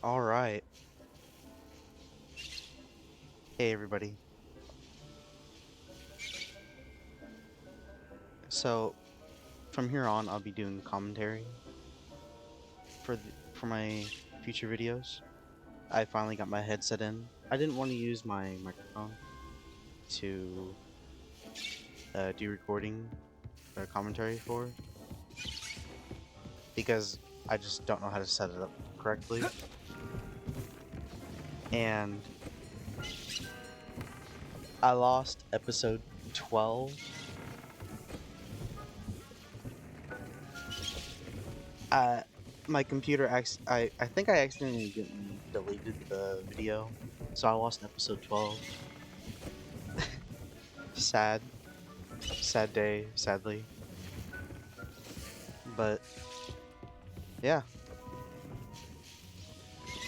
All right. Hey, everybody. So, from here on, I'll be doing commentary for my future videos. I finally got my headset in. I didn't want to use my microphone to do recording or commentary for because I just don't know how to set it up correctly. And I lost episode 12. My computer I think I accidentally deleted the video, so I lost episode 12. Sad day, sadly. But yeah,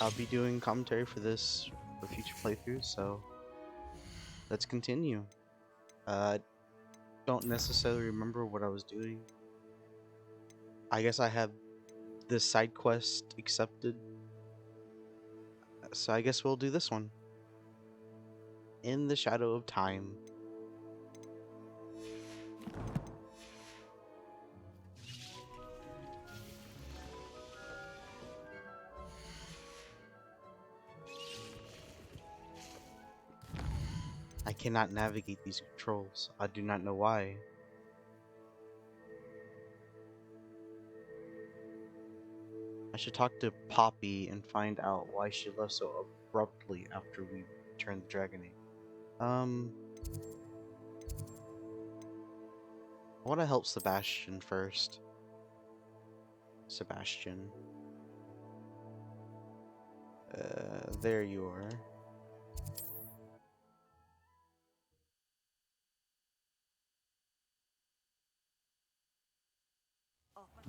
I'll be doing commentary for this for future playthroughs, so let's continue. Don't necessarily remember what I was doing. I guess I had this side quest accepted, so I guess we'll do this one. In the Shadow of Time. I cannot navigate these controls. I do not know why. I should talk to Poppy and find out why she left so abruptly after we turned the Dragon Age. I want to help Sebastian first. Sebastian. There you are.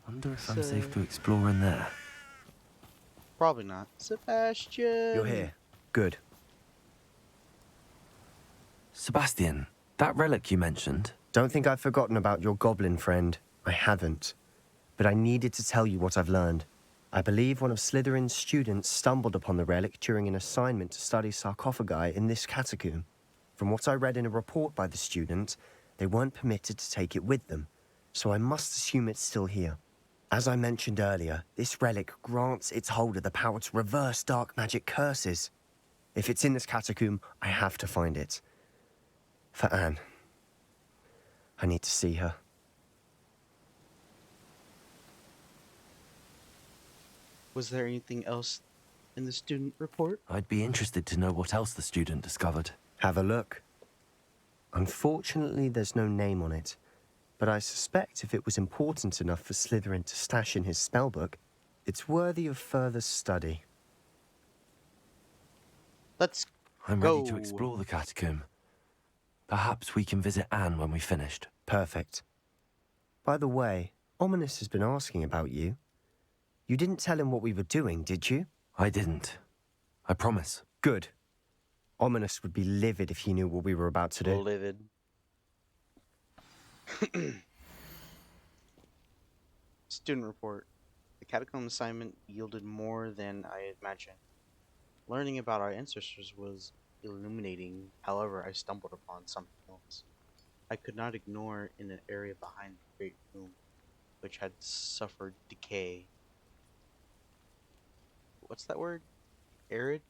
Wonder if I'm safe to explore in there. Probably not. Sebastian! You're here. Good. Sebastian, that relic you mentioned. Don't think I've forgotten about your goblin friend. I haven't. But I needed to tell you what I've learned. I believe one of Slytherin's students stumbled upon the relic during an assignment to study sarcophagi in this catacomb. From what I read in a report by the student, they weren't permitted to take it with them, so I must assume it's still here. As I mentioned earlier, this relic grants its holder the power to reverse dark magic curses. If it's in this catacomb, I have to find it. For Anne. I need to see her. Was there anything else in the student report? I'd be interested to know what else the student discovered. Have a look. Unfortunately, there's no name on it, but I suspect if it was important enough for Slytherin to stash in his spellbook, it's worthy of further study. Let's I'm go. ready to explore the catacomb. Perhaps we can visit Anne when we've finished. Perfect. By the way, Ominous has been asking about you. You didn't tell him what we were doing, did you? I didn't. I promise. Good. Ominous would be livid if he knew what we were about to do. Livid. Student report. The catacomb assignment yielded more than I imagined. Learning about our ancestors was illuminating. However, I stumbled upon something else. I could not ignore in an area behind the great room, which had suffered decay. What's that word? Arid?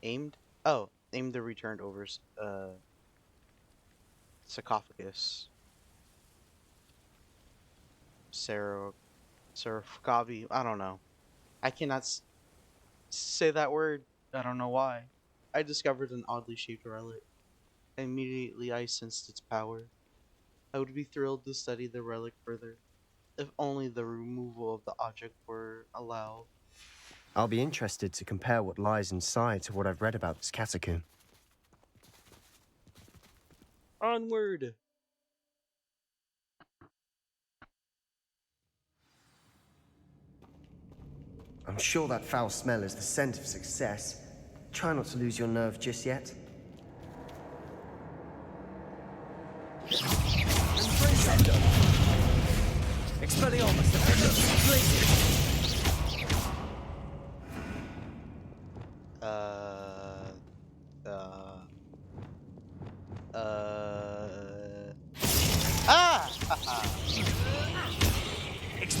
Aimed? Oh, aimed the returned over sarcophagus. Sarcophagus. I don't know. I cannot say that word. I don't know why. I discovered an oddly shaped relic. Immediately I sensed its power. I would be thrilled to study the relic further, if only the removal of the object were allowed. I'll be interested to compare what lies inside to what I've read about this catacomb. Onward! I'm sure that foul smell is the scent of success. Try not to lose your nerve just yet. Expelliarmus, defender, please.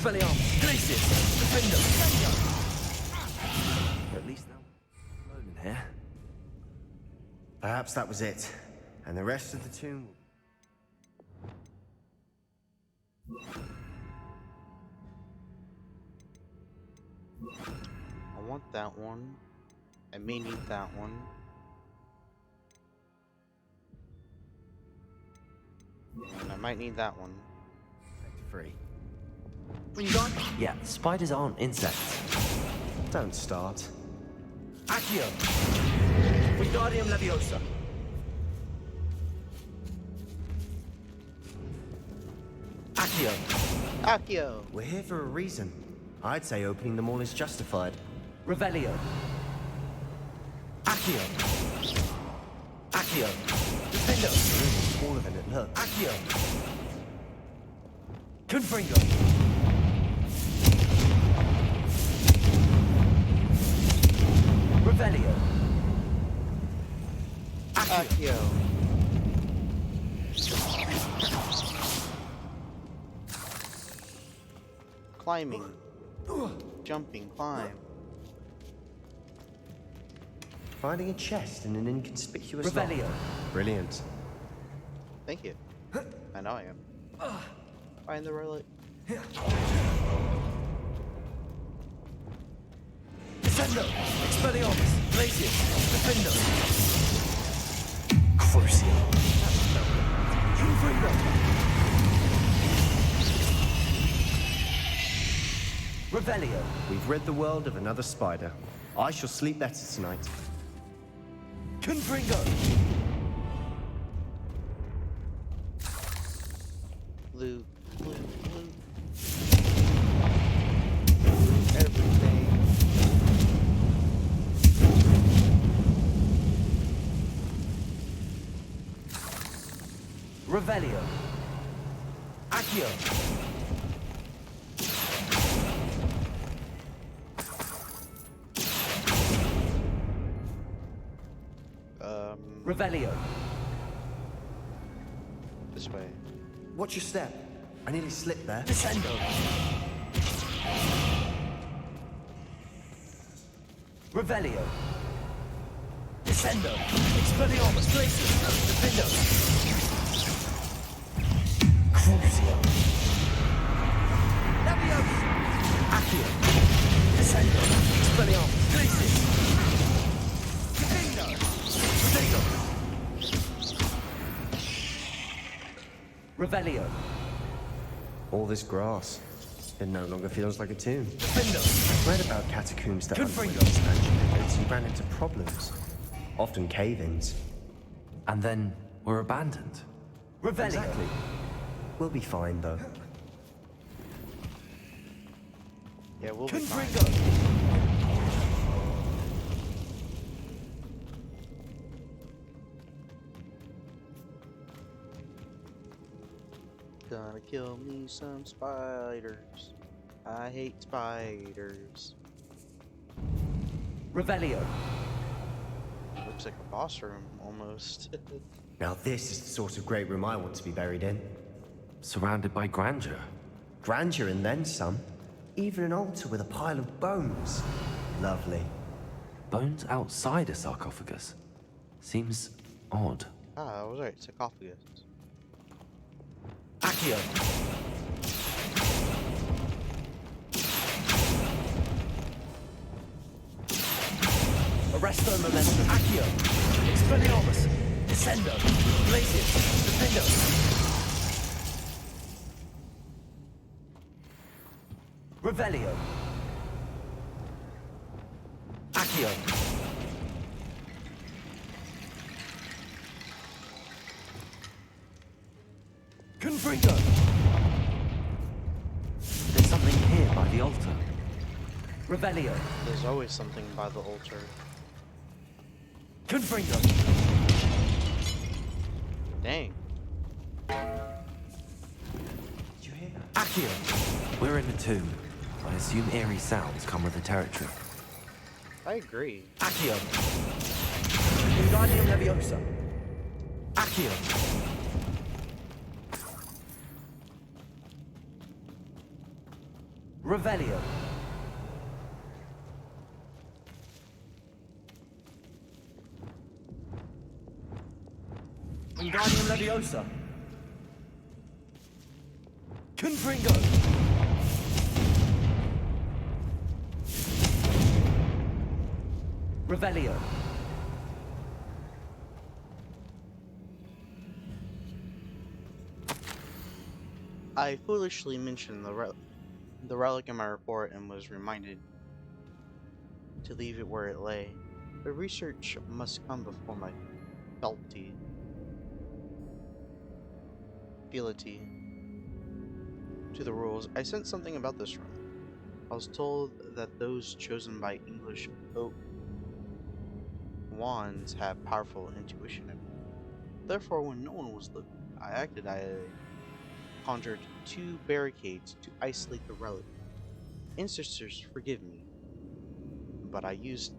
Expelliarmus! Glacius! Defender! At least now we're alone in here. Perhaps that was it. And the rest of the tomb. I want that one. I may need that one. And I might need that one. Free. Yeah, spiders aren't insects. Don't start. Accio! Wingardium Leviosa! Accio! Accio! We're here for a reason. I'd say opening them all is justified. Revelio! Accio! Accio! Defendo! The room is smaller than it looks. Accio! Confringo! Revelio! Accio! Climbing. Jumping, climb. Finding a chest in an inconspicuous Revelio! lock. Brilliant. Thank you. I know I am. Find the relic. Descendo! Expelliarmus! Glacius! Defendo! Crucio! Confringo! Revelio! We've rid the world of another spider. I shall sleep better tonight. Confringo! Loot, loot, loot. Everything. Revelio! Accio! Revelio! This way. Watch your step. I nearly slipped there. Descendo! Revelio! Descendo! Expelliarmus! Glacius! Defendo! Crucio! Leviosa! Accio! Descendo! Expelliarmus! Glacius! Defendo! Defendo! Revelio! All this grass. It no longer feels like a tomb. Defendo! I've read about catacombs that Confringo. underwent expansion efforts and ran into problems. Often cave-ins. And then we're abandoned. Revelio! Exactly. We'll be fine, though. Yeah, we'll be fine. Confringo! Gonna kill me some spiders. I hate spiders. Revelio! Looks like a boss room, almost. Now this is the sort of great room I want to be buried in. Surrounded by grandeur. Grandeur and then some. Even an altar with a pile of bones. Lovely. Bones outside a sarcophagus. Seems odd. I was right. Sarcophagus. Accio! Arresto Momentum! Accio! Expelliarmus! Descendo! Glacius! Defendo! Revelio! Accio! Confringo! There's something here by the altar. Revelio! There's always something by the altar. Confringo! Dang. Did you hear that? Accio! We're in a tomb. I assume eerie sounds come with the territory. I agree. Accio! Wingardium Leviosa! Accio! Revelio. Wingardium Leviosa. Confringo. Revelio. I foolishly mentioned the relic in my report and was reminded to leave it where it lay. But research must come before my fealty. Fealty to the rules. I sensed something about this room. I was told that those chosen by English oak wands have powerful intuition. Therefore, when no one was looking, I conjured two barricades to isolate the relic. Ancestors, forgive me, but I used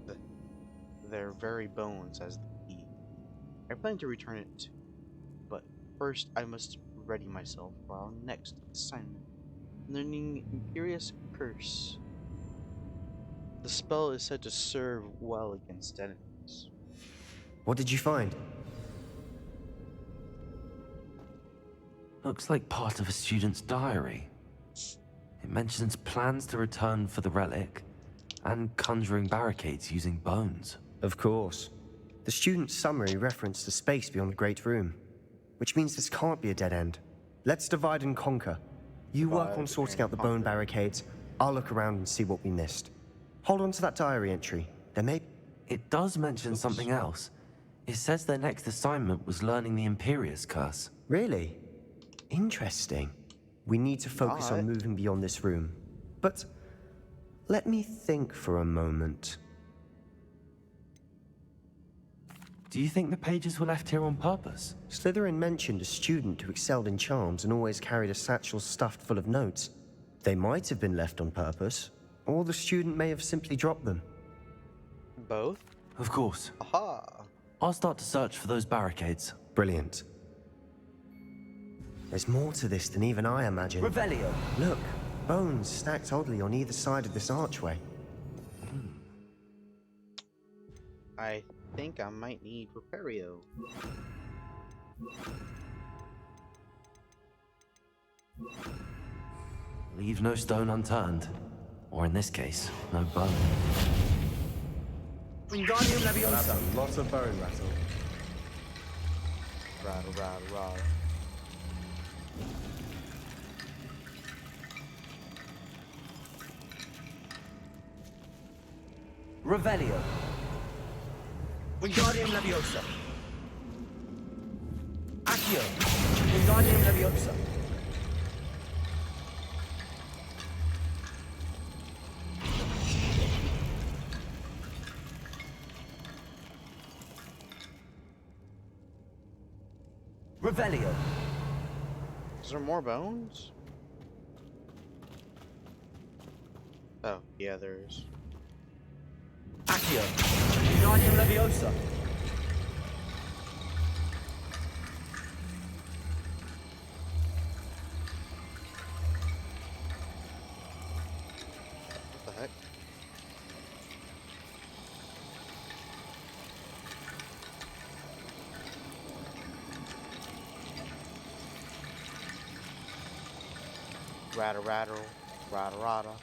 their very bones as the key. I plan to return it, but first I must ready myself for our next assignment. Learning Imperious Curse. The spell is said to serve well against enemies. What did you find? Looks like part of a student's diary. It mentions plans to return for the relic and conjuring barricades using bones. Of course. The student's summary referenced the space beyond the Great Room, which means this can't be a dead end. Let's divide and conquer. You work on Divide sorting and out the bone conquer. barricades. I'll look around and see what we missed. Hold on to that diary entry. There may... It does mention something else. It says their next assignment was learning the Imperious Curse. Really? Interesting. We need to focus on Alright. moving beyond this room. But let me think for a moment. Do you think the pages were left here on purpose? Slytherin mentioned a student who excelled in charms and always carried a satchel stuffed full of notes. They might have been left on purpose, or the student may have simply dropped them. Both? Of course. Aha! I'll start to search for those barricades. Brilliant. There's more to this than even I imagined. Revelio. Look, bones stacked oddly on either side of this archway. I think I might need Repario. Leave no stone unturned. Or in this case, no bone. Wingardium Leviosa. Lots of bone rattle. Rattle, rattle, rattle. Revelio. Wingardium Leviosa. Accio. Wingardium Leviosa. Revelio. Is there more bones? Oh, yeah, there is. Accio. Wingardium Leviosa. What the heck? Rattle, rattle, rattle, rattle.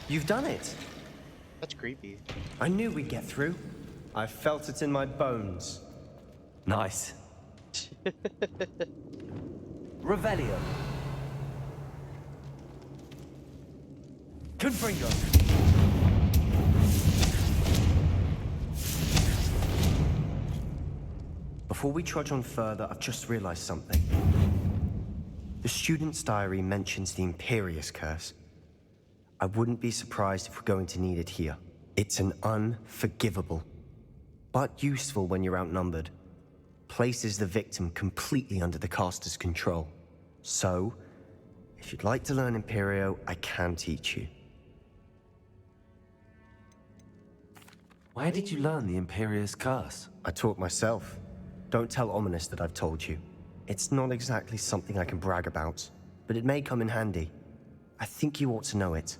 You've done it. That's creepy. I knew we'd get through. I felt it in my bones. Nice. Revelio. Confringo. Before we trudge on further, I've just realized something. The student's diary mentions the Imperious Curse. I wouldn't be surprised if we're going to need it here. It's an unforgivable, but useful when you're outnumbered. Places the victim completely under the caster's control. So, if you'd like to learn Imperio, I can teach you. Where did you learn the Imperious Curse? I taught myself. Don't tell Ominous that I've told you. It's not exactly something I can brag about, but it may come in handy. I think you ought to know it.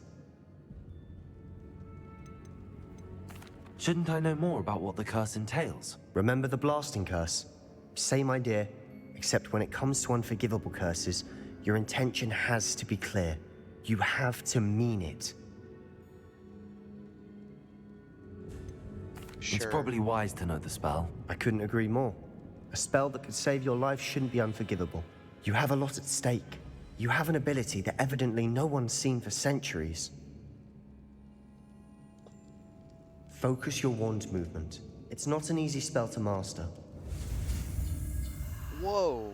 Shouldn't I know more about what the curse entails? Remember the blasting curse? Same idea, except when it comes to unforgivable curses, your intention has to be clear. You have to mean it. Sure. It's probably wise to know the spell. I couldn't agree more. A spell that could save your life shouldn't be unforgivable. You have a lot at stake. You have an ability that evidently no one's seen for centuries. Focus your wand movement. It's not an easy spell to master. Whoa.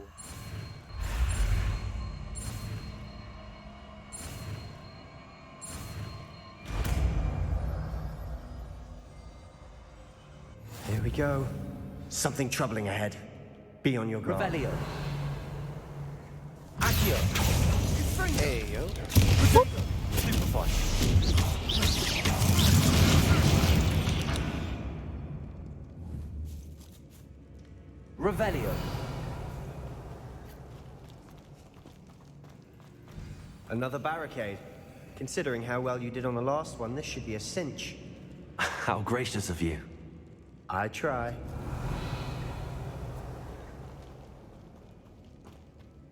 Here we go. Something troubling ahead. Be on your guard. Revelio. Accio. Hey, yo. Stupefy. Revelio. Another barricade. Considering how well you did on the last one, this should be a cinch. How gracious of you. I try.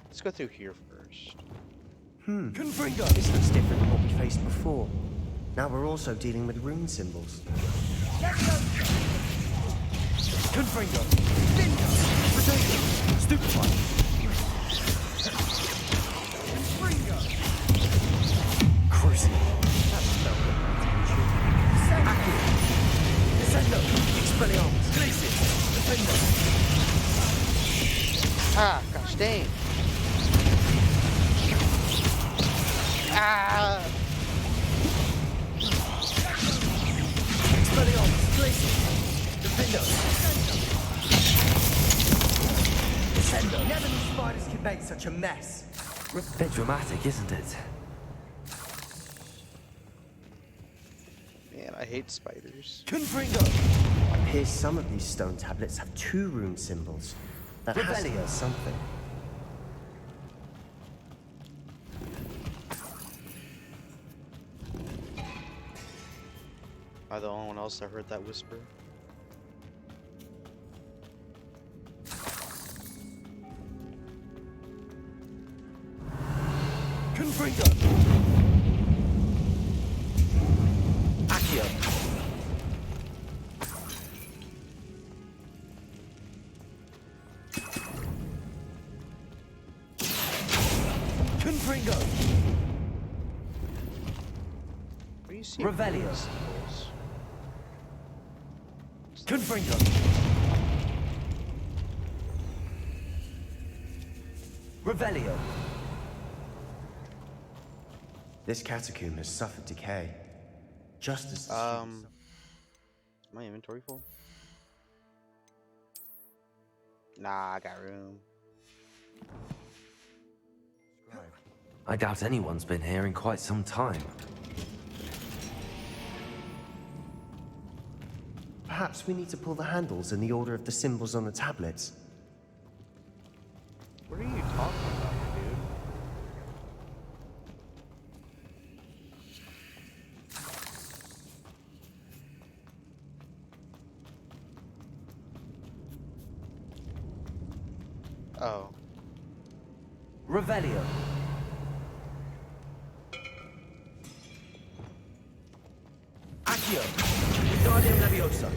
Let's go through here first. Confringo. This looks different than what we faced before. Now we're also dealing with rune symbols. Confringo. Stupefy. Crucible. That spell got my attention. Descendo. Expelliarmus. Glacius. Defendo. Ah, gosh dang. Ah! Expelliarmus. Glacius. Defendo. Descendo. Never knew spiders could make such a mess. Bit dramatic, isn't it? Man, I hate spiders. Confringo. Appears some of these stone tablets have 2 rune symbols. That has to Revelio. be something. Am I the only one else that heard that whisper? Confringo. Accio. Confringo. What do you see? Revelio. Symbols? Confringo. Revelio. This catacomb has suffered decay. Just as the Is my inventory full? Nah, I got room. I doubt anyone's been here in quite some time. Perhaps we need to pull the handles in the order of the symbols on the tablets. What are you talking about, dude? Oh. Revelio. Accio. Wingardium Leviosa.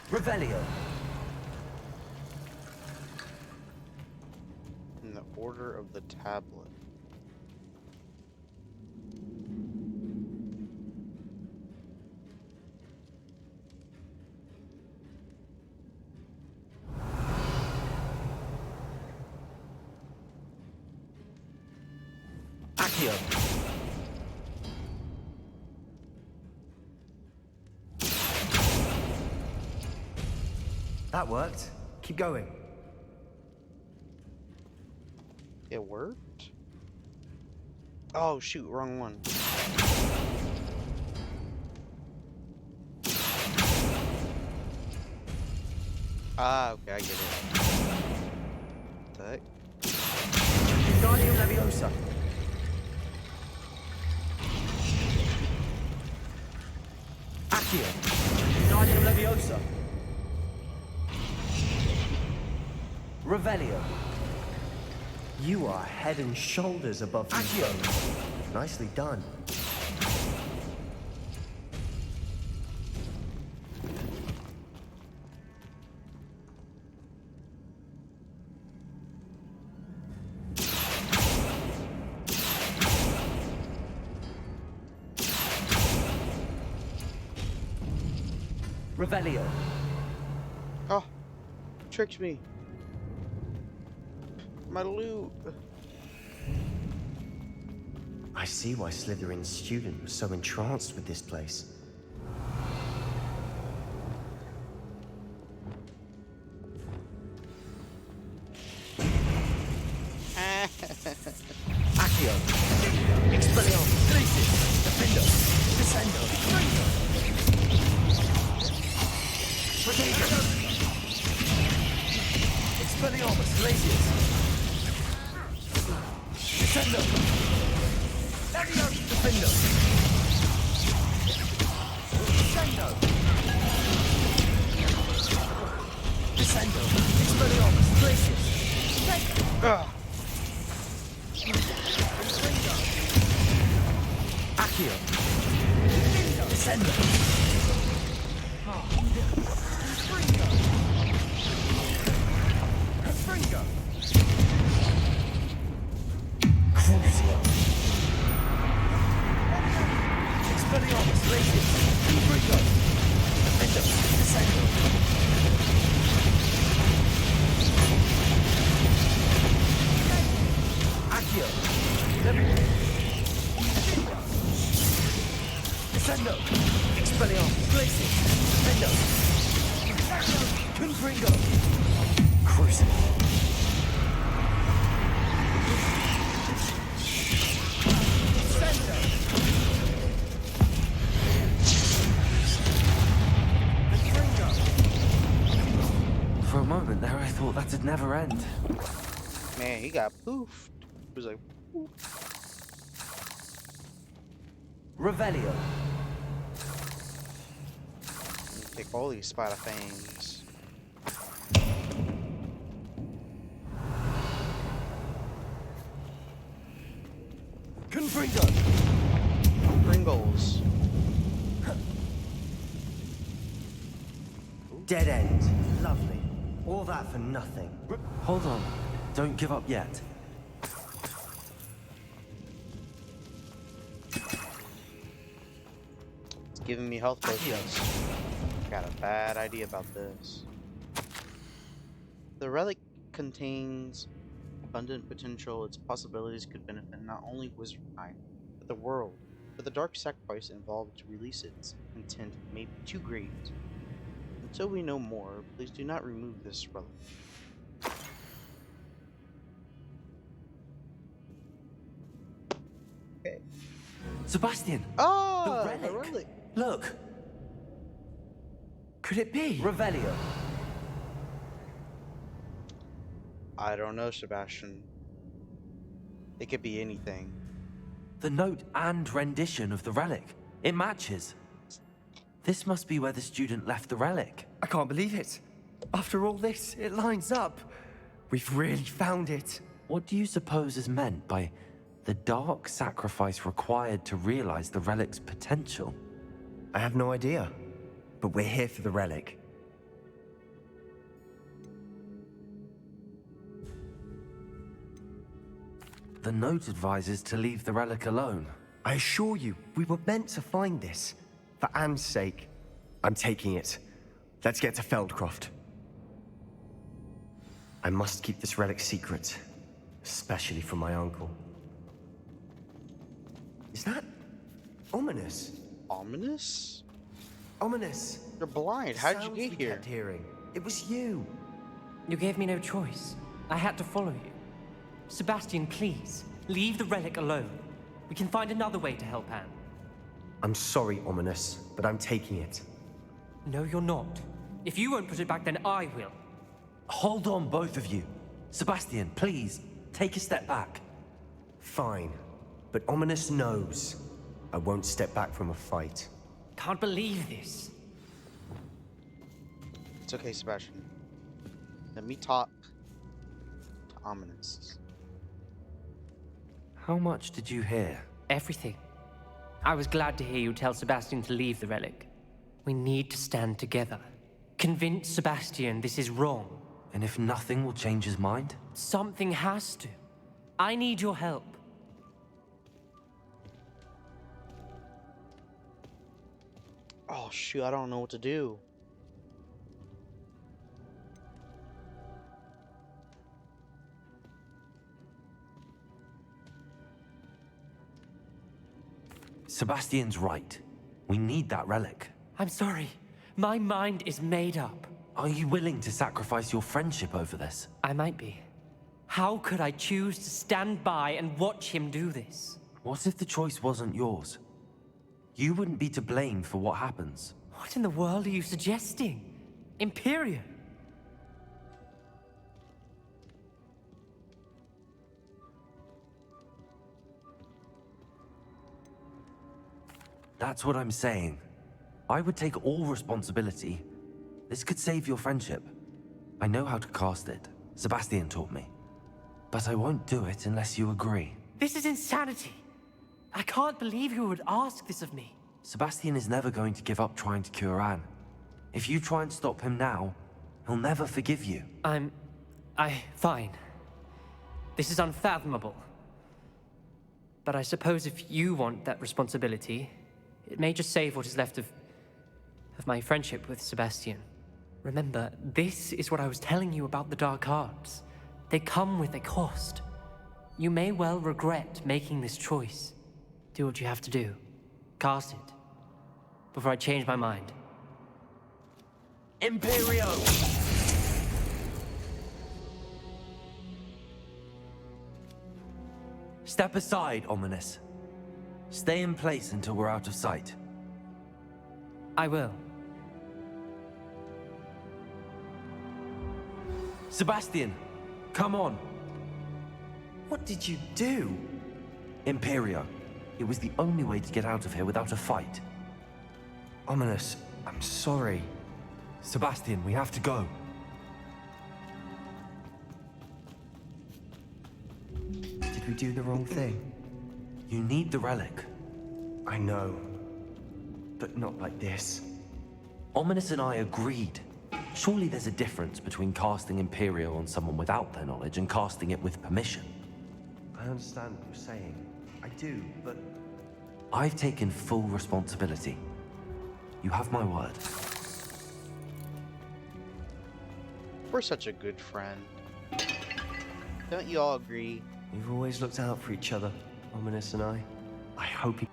Revelio. In the order of the tablet. Accio. That worked. Keep going. It worked? Oh shoot, wrong one. Ah, okay, I get it. The heck? Wingardium Leviosa. Accio. Wingardium Leviosa. Revelio. You are head and shoulders above Accio. Nicely done. Revelio. Oh, tricked me. My loot. I see why Slytherin's student was so entranced with this place. Accio. Expelliarmus. Glacis. Defendo. Descendo. Fringo. Protection. Expelliarmus. Glacis. Descendo. Leviosa. Defendo. Descendo. Descendo. Expelliarmus. Glacis. Ugh. Accio. Descendo. Fringo. Fringo. Crucio. Expelliarmus. Glacius. Fringo. Defendo. Descendo. Accio. Descendo. Expelliarmus. Glacius. Defendo. Confringo. Crucio. Descendo. Confringo. For a moment there, I thought that'd never end. Man, he got poofed. He was like, poof. Revelio. Take all these spider fangs. Confringo. Pringles. Dead end. Lovely. All that for nothing. Hold on. Don't give up yet. It's giving me health potions. Got a bad idea about this. The relic contains abundant potential. Its possibilities could benefit not only Wizardkind, but the world. But the dark sacrifice involved to release its intent may be too great. Until we know more, please do not remove this relic. Okay. Sebastian! Oh, the the relic. relic. Look! Could it be? Revelio. I don't know, Sebastian. It could be anything. The note and rendition of the relic. It matches. This must be where the student left the relic. I can't believe it. After all this, it lines up. We've really found it. What do you suppose is meant by the dark sacrifice required to realize the relic's potential? I have no idea. But we're here for the relic. The note advises to leave the relic alone. I assure you, we were meant to find this. For Anne's sake. I'm taking it. Let's get to Feldcroft. I must keep this relic secret. Especially from my uncle. Is that ominous? Ominous? Ominous. You're blind. The How'd you sounds get we here? kept hearing. It was you. You gave me no choice. I had to follow you. Sebastian, please, leave the relic alone. We can find another way to help Anne. I'm sorry, Ominous, but I'm taking it. No, you're not. If you won't put it back, then I will. Hold on, both of you. Sebastian, please, take a step back. Fine. But Ominous knows I won't step back from a fight. Can't believe this. It's okay, Sebastian. Let me talk to Ominous. How much did you hear? Everything. I was glad to hear you tell Sebastian to leave the relic. We need to stand together. Convince Sebastian this is wrong. And if nothing will change his mind? Something has to. I need your help. Oh shoot, I don't know what to do. Sebastian's right. We need that relic. I'm sorry. My mind is made up. Are you willing to sacrifice your friendship over this? I might be. How could I choose to stand by and watch him do this? What if the choice wasn't yours? You wouldn't be to blame for what happens. What in the world are you suggesting? Imperium? That's what I'm saying. I would take all responsibility. This could save your friendship. I know how to cast it. Sebastian taught me. But I won't do it unless you agree. This is insanity. I can't believe you would ask this of me. Sebastian is never going to give up trying to cure Anne. If you try and stop him now, he'll never forgive you. Fine. This is unfathomable. But I suppose if you want that responsibility, it may just save what is left of my friendship with Sebastian. Remember, this is what I was telling you about the dark arts. They come with a cost. You may well regret making this choice. Do what you have to do. Cast it. Before I change my mind. Imperio! Step aside, Ominous. Stay in place until we're out of sight. I will. Sebastian, come on. What did you do? Imperio. It was the only way to get out of here without a fight. Ominous, I'm sorry. Sebastian, we have to go. Did we do the wrong thing? You need the relic. I know. But not like this. Ominous and I agreed. Surely there's a difference between casting Imperio on someone without their knowledge and casting it with permission. I understand what you're saying. I do, but... I've taken full responsibility. You have my word. We're such a good friend. Don't you all agree? We've always looked out for each other, Ominous and I. I hope he...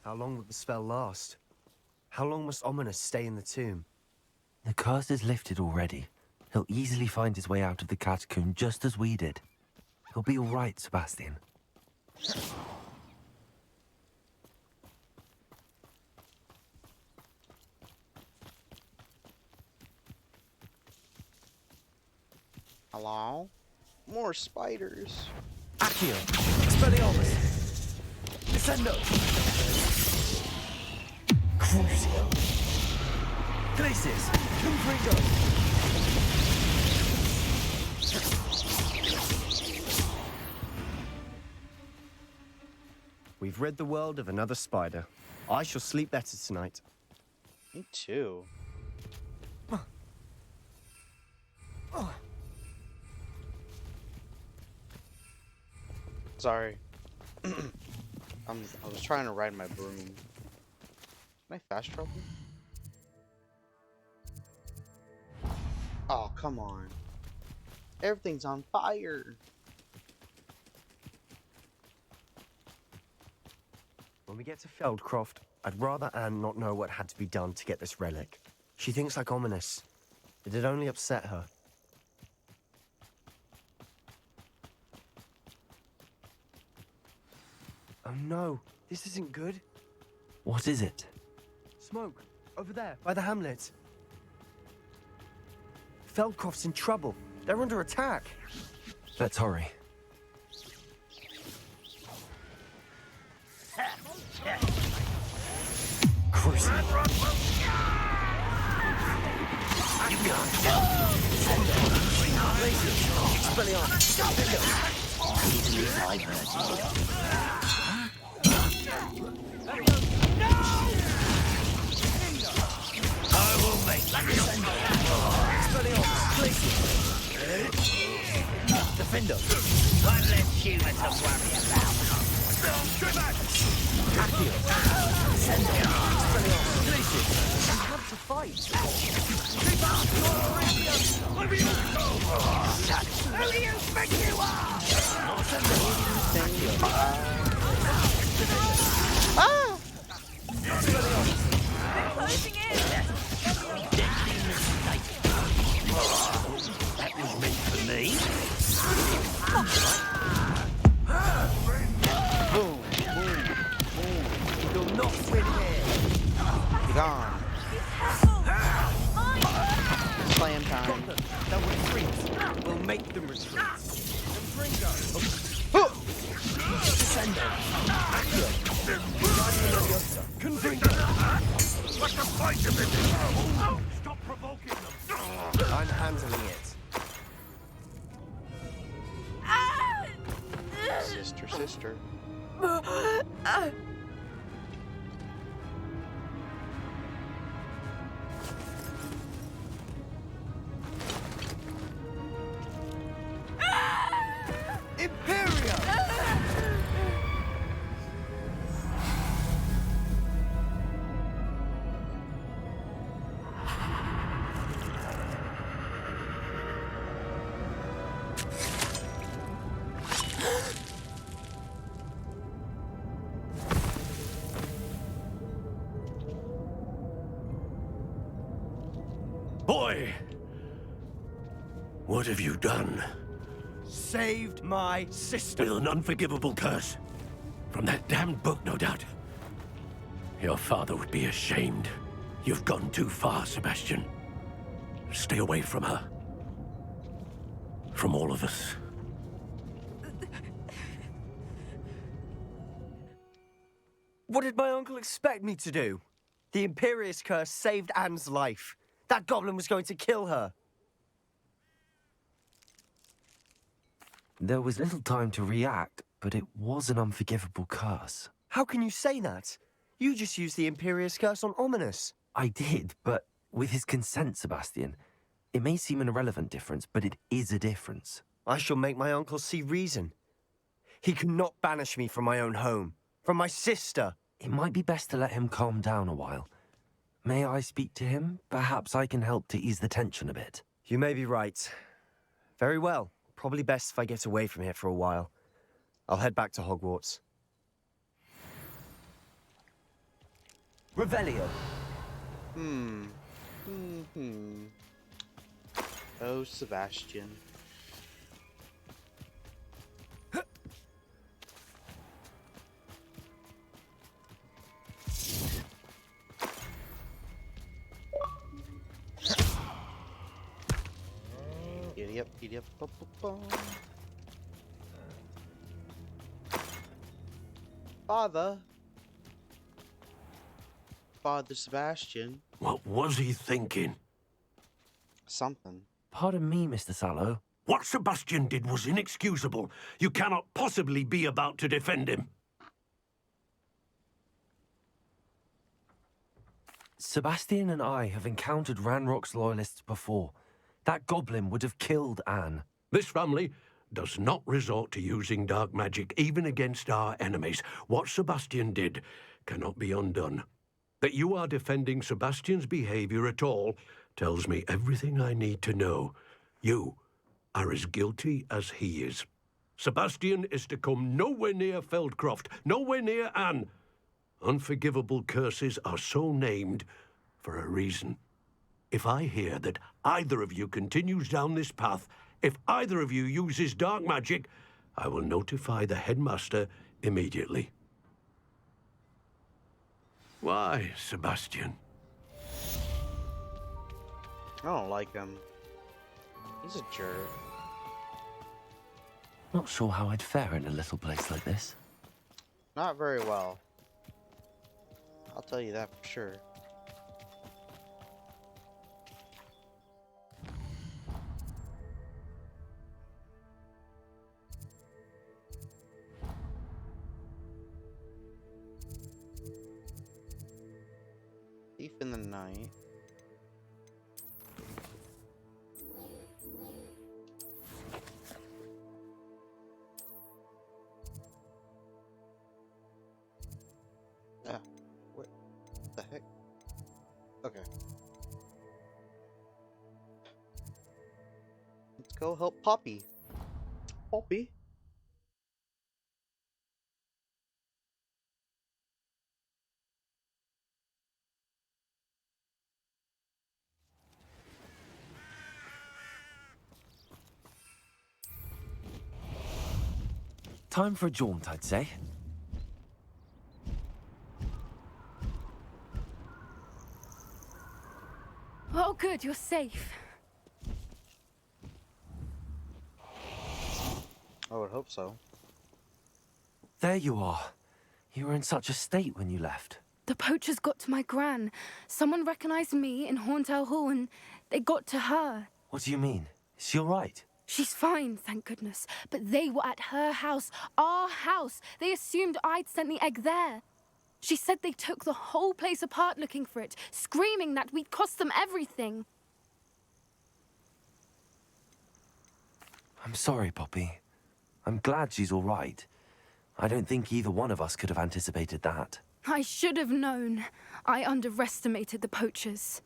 How long will the spell last? How long must Ominous stay in the tomb? The curse is lifted already. He'll easily find his way out of the catacomb just as we did. He'll be all right, Sebastian. Hello? More spiders. Accio! Expelliarmus! Descendo! Crucio! Glacis! Confringo! We've rid the world of another spider. I shall sleep better tonight. Me too. Sorry. I was trying to ride my broom. Can I fast travel? Oh, come on. Everything's on fire. When we get to Feldcroft, I'd rather Anne not know what had to be done to get this relic. She thinks like Ominous. It'd only upset her. Oh no, this isn't good. What is it? Smoke, over there, by the hamlet. Feldcroft's in trouble. They're under attack. Let's hurry. Cruising. Defender. One less human to worry about. Accio. Sender. Expelliarmus. We have to fight. Who do you think you are? Ah! Closing in. That was meant for me. Boom, boom, boom. You'll not win here. Be gone. Slam Got time. them. They'll retreat. We'll make them retreat. Oh! Descendo. Accio. Guardian Leviosa. Confringo. What's the point of it? Stop provoking them. I'm handling it. Sister, sister. Imperia! Boy! What have you done? Saved my sister. With an unforgivable curse. From that damned book, no doubt. Your father would be ashamed. You've gone too far, Sebastian. Stay away from her. From all of us. What did my uncle expect me to do? The Imperious curse saved Anne's life. That goblin was going to kill her. There was little time to react, but it was an unforgivable curse. How can you say that? You just used the Imperious curse on Ominous. I did, but with his consent, Sebastian. It may seem an irrelevant difference, but it is a difference. I shall make my uncle see reason. He cannot banish me from my own home, from my sister. It might be best to let him calm down a while. May I speak to him? Perhaps I can help to ease the tension a bit. You may be right. Very well. Probably best if I get away from here for a while. I'll head back to Hogwarts. Revelio. Oh, Sebastian. Giddy up, giddy up, bum, bum, bum. Father. Father Sebastian. What was he thinking? Something. Pardon me, Mr. Sallow. What Sebastian did was inexcusable. You cannot possibly be about to defend him. Sebastian and I have encountered Ranrock's loyalists before. That goblin would have killed Anne. This family does not resort to using dark magic even against our enemies. What Sebastian did cannot be undone. That you are defending Sebastian's behavior at all tells me everything I need to know. You are as guilty as he is. Sebastian is to come nowhere near Feldcroft, nowhere near Anne. Unforgivable curses are so named for a reason. If I hear that either of you continues down this path, if either of you uses dark magic, I will notify the headmaster immediately. Why, Sebastian? I don't like him. He's a jerk. Not sure how I'd fare in a little place like this. Not very well. I'll tell you that for sure. Thief in the night. Ah, what the heck? Okay. Let's go help Poppy. Poppy? Time for a jaunt, I'd say. Oh, good, you're safe. I would hope so. There you are. You were in such a state when you left. The poachers got to my gran. Someone recognized me in Horntail Hall and they got to her. What do you mean? Is she all right? She's fine, thank goodness. But they were at her house, our house. They assumed I'd sent the egg there. She said they took the whole place apart looking for it, screaming that we'd cost them everything. I'm sorry, Poppy. I'm glad she's all right. I don't think either one of us could have anticipated that. I should have known. I underestimated the poachers.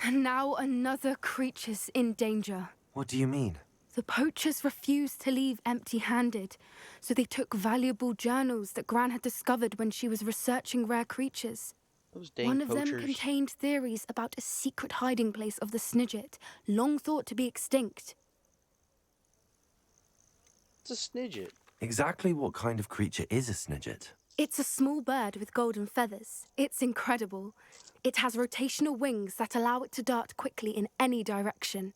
And now another creature's in danger. What do you mean? The poachers refused to leave empty-handed, so they took valuable journals that Gran had discovered when she was researching rare creatures. Those dang One of them poachers. contained theories about a secret hiding place of the Snidget, long thought to be extinct. It's a snidget. Exactly what kind of creature is a Snidget? It's a small bird with golden feathers. It's incredible. It has rotational wings that allow it to dart quickly in any direction.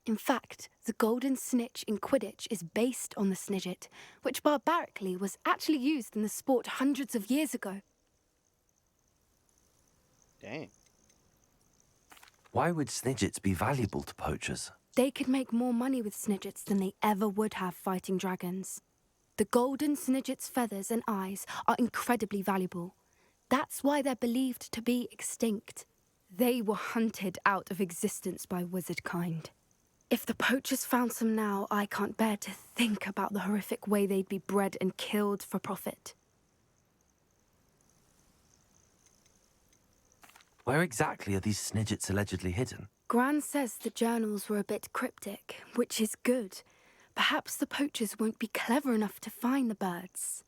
In fact, the golden snitch in Quidditch is based on the Snidget, which barbarically was actually used in the sport hundreds of years ago. Dang. Why would Snidgets be valuable to poachers? They could make more money with Snidgets than they ever would have fighting dragons. The golden Snidget's feathers and eyes are incredibly valuable. That's why they're believed to be extinct. They were hunted out of existence by wizard kind. If the poachers found some now, I can't bear to think about the horrific way they'd be bred and killed for profit. Where exactly are these Snidgets allegedly hidden? Gran says the journals were a bit cryptic, which is good. Perhaps the poachers won't be clever enough to find the birds.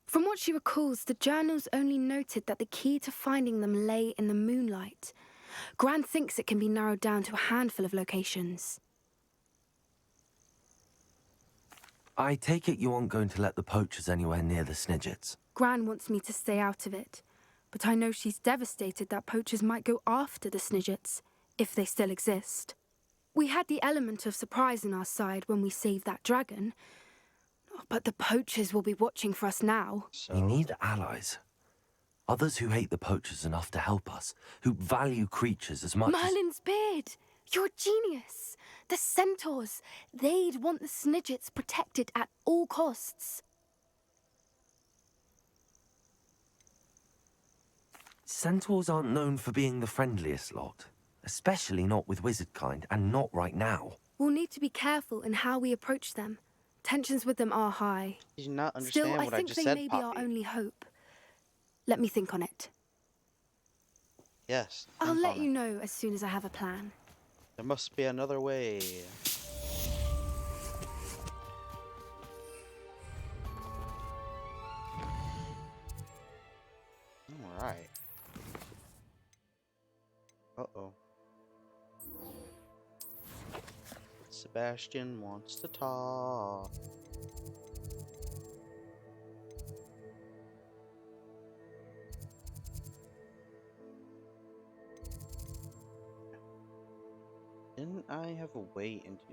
From what she recalls, the journals only noted that the key to finding them lay in the moonlight. Gran thinks it can be narrowed down to a handful of locations. I take it you aren't going to let the poachers anywhere near the Snidgets. Gran wants me to stay out of it, but I know she's devastated that poachers might go after the Snidgets, if they still exist. We had the element of surprise on our side when we saved that dragon, but the poachers will be watching for us now. We need allies. Others who hate the poachers enough to help us, who value creatures as much as... Merlin's beard! You're a genius! The centaurs! They'd want the Snidgets protected at all costs. Centaurs aren't known for being the friendliest lot. Especially not with wizard kind, and not right now. We'll need to be careful in how we approach them. Tensions with them are high. Did you not understand Still, I what I think just they said, may be Poppy? our only hope. Let me think on it. Yes. I'll think let on you it. know as soon as I have a plan. There must be another way. Alright. Uh-oh. Sebastian wants to talk. Didn't I have a way into...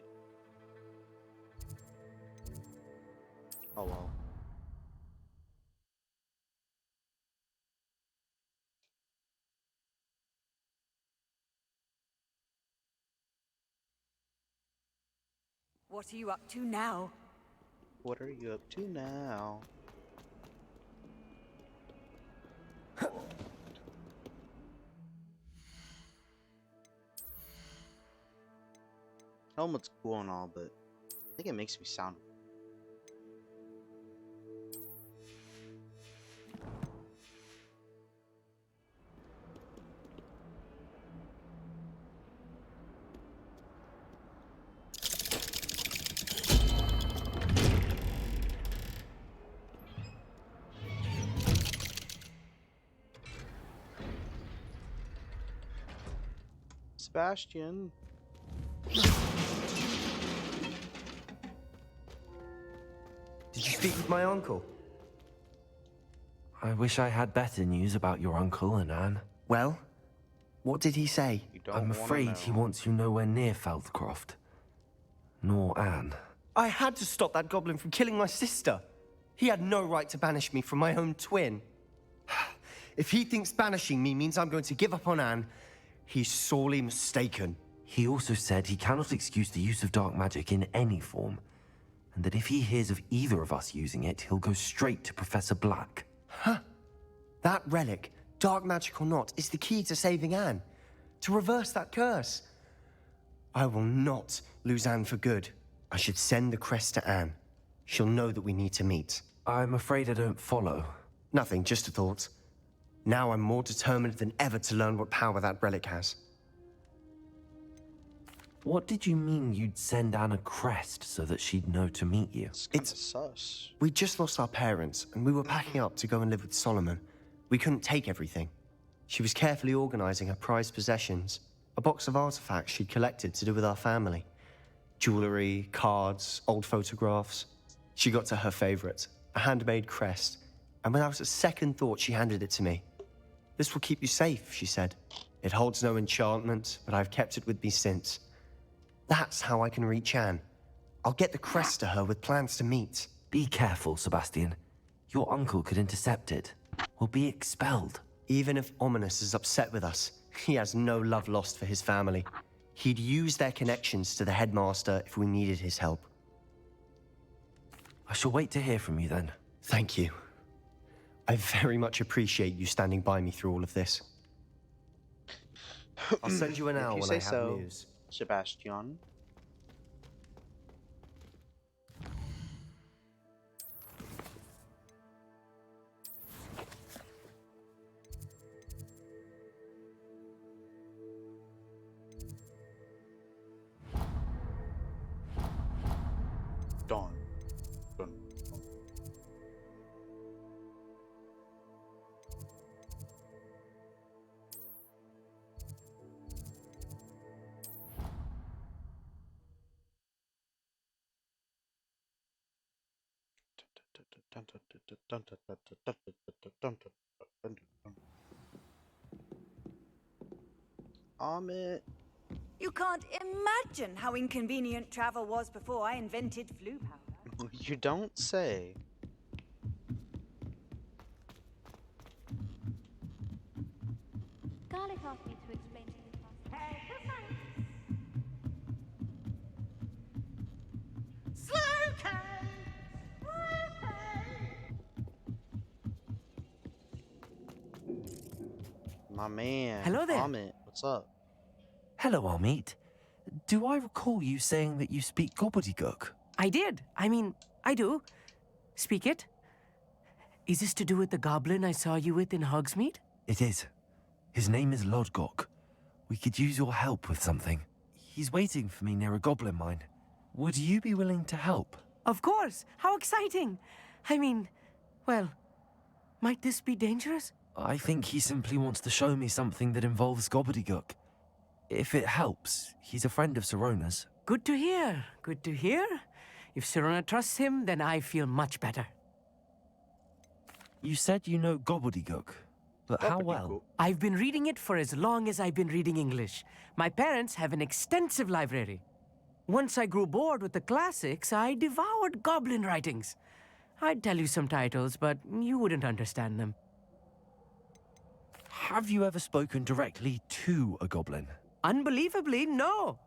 Oh well. What are you up to now? What are you up to now? Helmet's cool and all, but I think it makes me sound... Sebastian. Did you speak with my uncle? I wish I had better news about your uncle and Anne. Well, what did he say? You don't I'm wanna afraid he know. wants you nowhere near Feldcroft. Nor Anne. I had to stop that goblin from killing my sister. He had no right to banish me from my own twin. If he thinks banishing me means I'm going to give up on Anne, he's sorely mistaken. He also said he cannot excuse the use of dark magic in any form, and that if he hears of either of us using it, he'll go straight to Professor Black. That relic, dark magic or not, is the key to saving Anne. To reverse that curse. I will not lose Anne for good. I should send the crest to Anne. She'll know that we need to meet. I'm afraid I don't follow. Nothing, just a thought. Now I'm more determined than ever to learn what power that relic has. What did you mean you'd send Anne a crest so that she'd know to meet you? It's kinda sus. We just lost our parents, and we were packing up to go and live with Solomon. We couldn't take everything. She was carefully organizing her prized possessions, a box of artifacts she'd collected to do with our family. Jewelry, cards, old photographs. She got to her favorite, a handmade crest, and without a second thought, she handed it to me. This will keep you safe, she said. It holds no enchantment, but I've kept it with me since. That's how I can reach Anne. I'll get the crest to her with plans to meet. Be careful, Sebastian. Your uncle could intercept it. We'll be expelled. Even if Ominous is upset with us, he has no love lost for his family. He'd use their connections to the headmaster if we needed his help. I shall wait to hear from you then. Thank you. I very much appreciate you standing by me through all of this. I'll send you an If hour you when say I have so. news. Sebastian. Dawn. Dun, dun. Amit. You can't imagine how inconvenient travel was before I invented flu powder. You don't say. Garlic asked me to explain to you. My man. Hello there. Amit, what's up? Hello, Amit. Do I recall you saying that you speak gobbledygook? I did. I mean, I do. Speak it. Is this to do with the goblin I saw you with in Hogsmeade? It is. His name is Lodgok. We could use your help with something. He's waiting for me near a goblin mine. Would you be willing to help? Of course. How exciting. I mean, well, might this be dangerous? I think he simply wants to show me something that involves gobbledygook. If it helps, he's a friend of Sirona's. Good to hear. Good to hear. If Sirona trusts him, then I feel much better. You said you know gobbledygook. But how well? I've been reading it for as long as I've been reading English. My parents have an extensive library. Once I grew bored with the classics, I devoured goblin writings. I'd tell you some titles, but you wouldn't understand them. Have you ever spoken directly to a goblin? Unbelievably, no.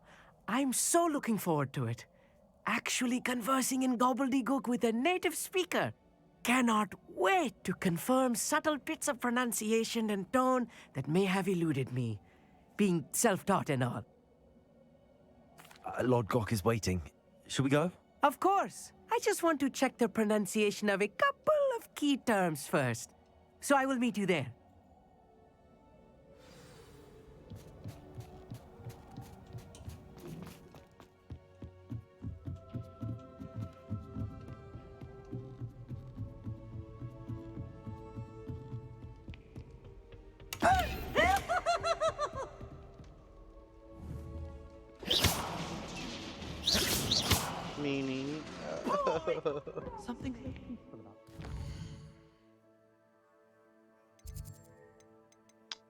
I'm so looking forward to it. Actually conversing in gobbledygook with a native speaker. Cannot wait to confirm subtle bits of pronunciation and tone that may have eluded me, being self-taught and all. Lord Gok is waiting. Shall we go? Of course. I just want to check the pronunciation of a couple of key terms first. So I will meet you there. Meaning. Something.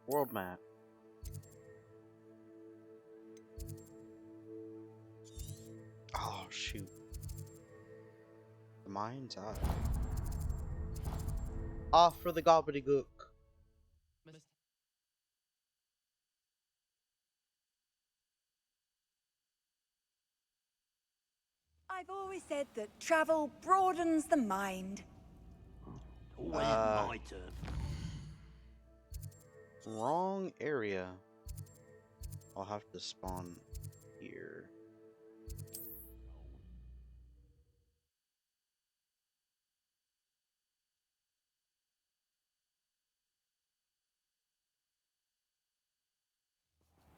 World map. Oh shoot. The mind's eye. Off for the gobbledygook. I've always said that travel broadens the mind. My turn. Wrong area. I'll have to spawn here.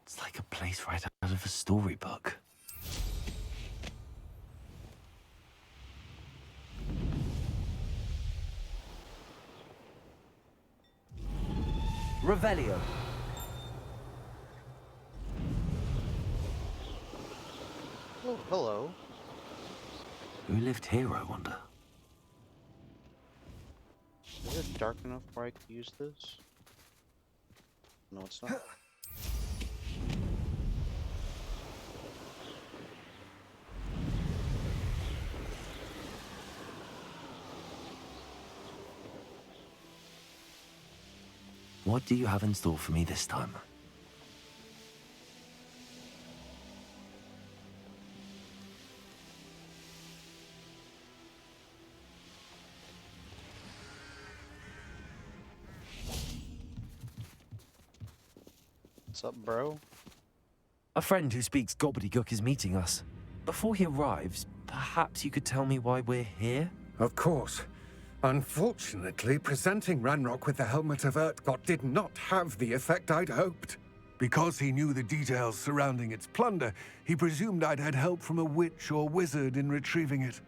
It's like a place right out of a storybook. Revelio. Oh, hello. Who lived here, I wonder? Is it dark enough where I could use this? No, it's not. What do you have in store for me this time? What's up, bro? A friend who speaks gobbledygook is meeting us. Before he arrives, perhaps you could tell me why we're here? Of course. Unfortunately, presenting Ranrock with the Helmet of Urtkot did not have the effect I'd hoped. Because he knew the details surrounding its plunder, he presumed I'd had help from a witch or wizard in retrieving it.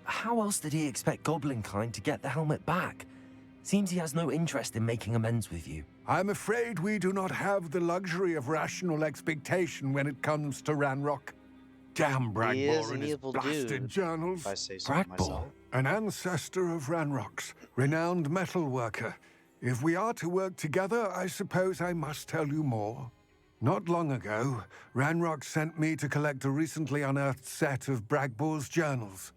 How else did he expect Goblinkind to get the helmet back? Seems he has no interest in making amends with you. I'm afraid we do not have the luxury of rational expectation when it comes to Ranrock. Damn He is Bragbor an and his evil blasted dude, journals. if I say so Bragbor? myself. An ancestor of Ranrock's, renowned metalworker. If we are to work together, I suppose I must tell you more. Not long ago, Ranrock sent me to collect a recently unearthed set of Bragbor's journals.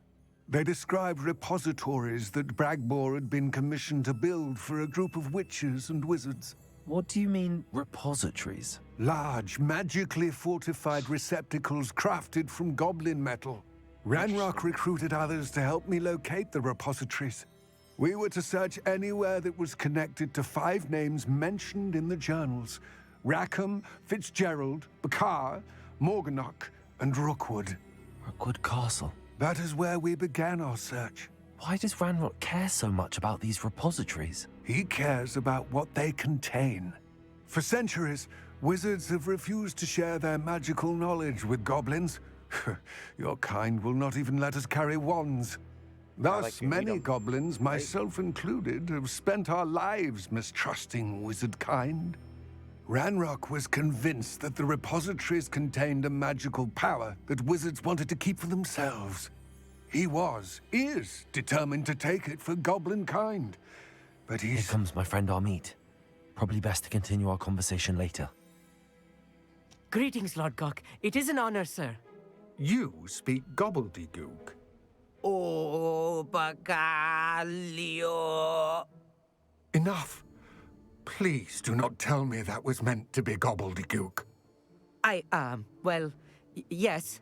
They described repositories that Bragbor had been commissioned to build for a group of witches and wizards. What do you mean, repositories? Large, magically fortified receptacles crafted from goblin metal. Ranrock recruited others to help me locate the repositories. We were to search anywhere that was connected to 5 names mentioned in the journals: Rackham, Fitzgerald, Bakar, Morganach, and Rookwood. Rookwood Castle. That is where we began our search. Why does Ranrock care so much about these repositories? He cares about what they contain. For centuries, wizards have refused to share their magical knowledge with goblins. Your kind will not even let us carry wands. Thus, many goblins, myself included, have spent our lives mistrusting wizard kind. Ranrock was convinced that the repositories contained a magical power that wizards wanted to keep for themselves. He is determined to take it for goblin kind. But Here he's... comes my friend Amit. Probably best to continue our conversation later. Greetings, Lord Cock. It is an honor, sir. You speak gobbledygook. Oh, Bacalio. Enough. Please do not tell me that was meant to be gobbledygook. Well, yes.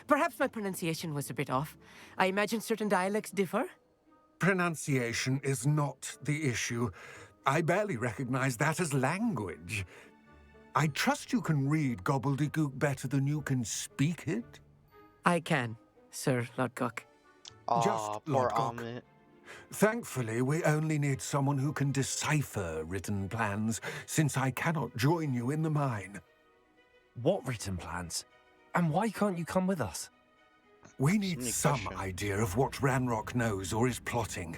Perhaps my pronunciation was a bit off. I imagine certain dialects differ. Pronunciation is not the issue. I barely recognize that as language. I trust you can read gobbledygook better than you can speak it? I can, Sir Lord Cock. Aw, poor Lord Gok. Amit. Thankfully, we only need someone who can decipher written plans, since I cannot join you in the mine. What written plans? And why can't you come with us? We need many some questions. idea of what Ranrock knows or is plotting.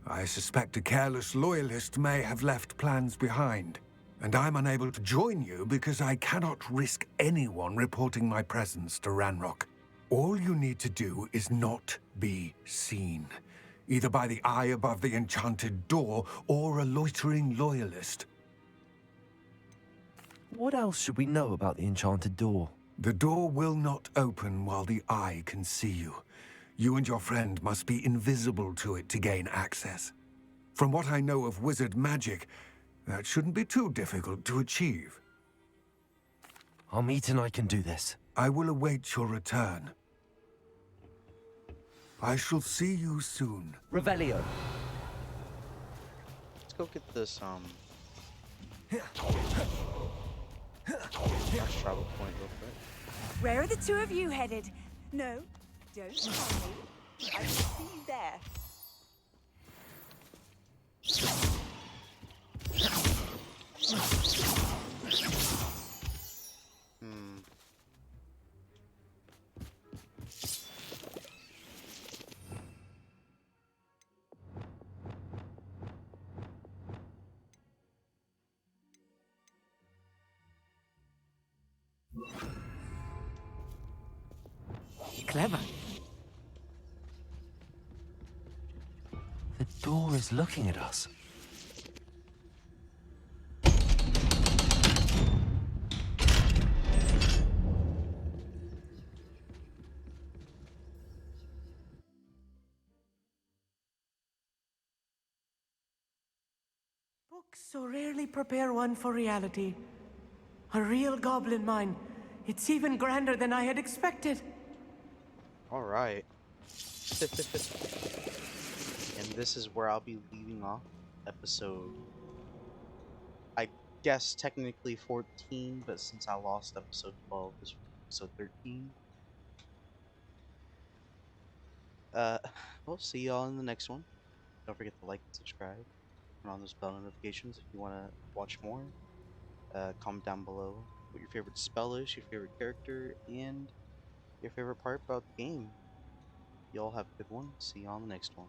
I suspect a careless loyalist may have left plans behind. And I'm unable to join you because I cannot risk anyone reporting my presence to Ranrock. All you need to do is not be seen, either by the eye above the enchanted door or a loitering loyalist. What else should we know about the enchanted door? The door will not open while the eye can see you. You and your friend must be invisible to it to gain access. From what I know of wizard magic, that shouldn't be too difficult to achieve. Amit and I can do this. I will await your return. I shall see you soon. Revelio. Let's go get this, fast travel point real quick. Where are the two of you headed? No, don't tell me. I will see you there. Hmm. Clever. The door is looking at us. Books so rarely prepare one for reality. A real goblin mine. It's even grander than I had expected. All right. And this is where I'll be leaving off episode, I guess technically 14, but since I lost episode 12, this is episode 13. Uh, we'll see y'all in the next one. Don't forget to like and subscribe. Turn on those bell notifications if you want to watch more. Comment down below what your favorite spell is, your favorite character, and your favorite part about the game. Y'all have a good one. See you on the next one.